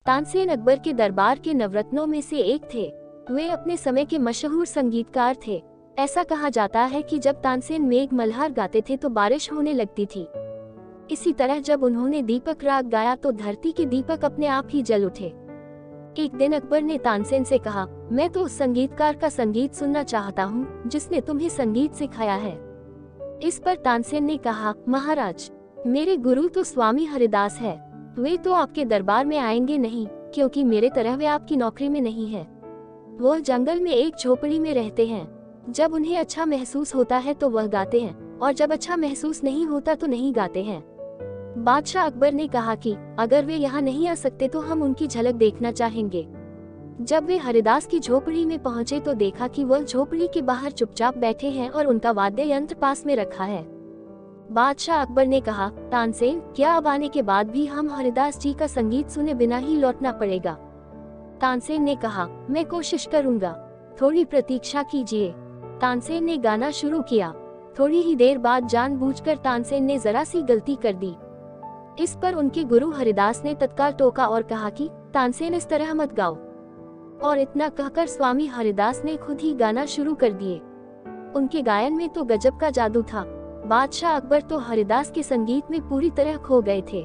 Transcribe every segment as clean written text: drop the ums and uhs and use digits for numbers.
तानसेन अकबर के दरबार के नवरत्नों में से एक थे। वे अपने समय के मशहूर संगीतकार थे। ऐसा कहा जाता है कि जब तानसेन मेघ मल्हार गाते थे तो बारिश होने लगती थी। इसी तरह जब उन्होंने दीपक राग गाया तो धरती के दीपक अपने आप ही जल उठे। एक दिन अकबर ने तानसेन से कहा, मैं तो उस संगीतकार का संगीत सुनना चाहता हूँ जिसने तुम्हें संगीत सिखाया है। इस पर तानसेन ने कहा, महाराज, मेरे गुरु तो स्वामी हरिदास है। वे तो आपके दरबार में आएंगे नहीं, क्योंकि मेरे तरह वे आपकी नौकरी में नहीं है। वह जंगल में एक झोपड़ी में रहते हैं। जब उन्हें अच्छा महसूस होता है तो वह गाते हैं, और जब अच्छा महसूस नहीं होता तो नहीं गाते हैं। बादशाह अकबर ने कहा कि अगर वे यहाँ नहीं आ सकते तो हम उनकी झलक देखना चाहेंगे। जब वे हरिदास की झोपड़ी में पहुँचे तो देखा कि वह झोपड़ी के बाहर चुपचाप बैठे हैं और उनका वाद्य यंत्र पास में रखा है। बादशाह अकबर ने कहा, तानसेन, क्या अब आने के बाद भी हम हरिदास जी का संगीत सुने बिना ही लौटना पड़ेगा? तानसेन ने कहा, मैं कोशिश करूंगा, थोड़ी प्रतीक्षा कीजिए। तानसेन ने गाना शुरू किया। थोड़ी ही देर बाद जानबूझकर तानसेन ने जरा सी गलती कर दी। इस पर उनके गुरु हरिदास ने तत्काल टोका और कहा कि तानसेन, इस तरह मत गाओ। और इतना कहकर स्वामी हरिदास ने खुद ही गाना शुरू कर दिए। उनके गायन में तो गजब का जादू था। बादशाह अकबर तो हरिदास के संगीत में पूरी तरह खो गए थे।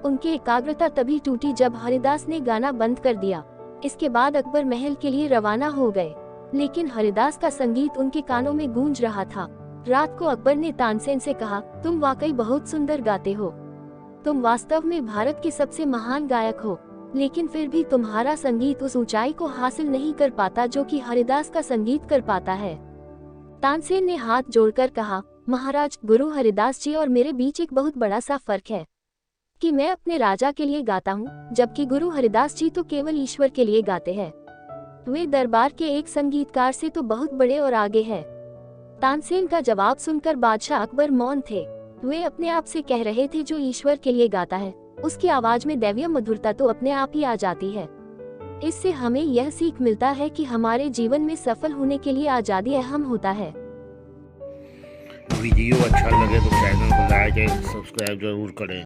उनकी एकाग्रता तभी टूटी जब हरिदास ने गाना बंद कर दिया। इसके बाद अकबर महल के लिए रवाना हो गए, लेकिन हरिदास का संगीत उनके कानों में गूंज रहा था। रात को अकबर ने तानसेन से कहा, तुम वाकई बहुत सुंदर गाते हो। तुम वास्तव में भारत के सबसे महान गायक हो, लेकिन फिर भी तुम्हारा संगीत उस ऊंचाई को हासिल नहीं कर पाता जो कि हरिदास का संगीत कर पाता है। तानसेन ने हाथ जोड़कर कहा, महाराज, गुरु हरिदास जी और मेरे बीच एक बहुत बड़ा सा फर्क है कि मैं अपने राजा के लिए गाता हूँ, जबकि गुरु हरिदास जी तो केवल ईश्वर के लिए गाते हैं। वे दरबार के एक संगीतकार से तो बहुत बड़े और आगे हैं। तानसेन का जवाब सुनकर बादशाह अकबर मौन थे। वे अपने आप से कह रहे थे, जो ईश्वर के लिए गाता है उसकी आवाज में दैवीय मधुरता तो अपने आप ही आ जाती है। इससे हमें यह सीख मिलता है कि हमारे जीवन में सफल होने के लिए आजादी अहम होता है। वीडियो अच्छा लगे तो चैनल को लाइक एंड सब्सक्राइब जरूर करें।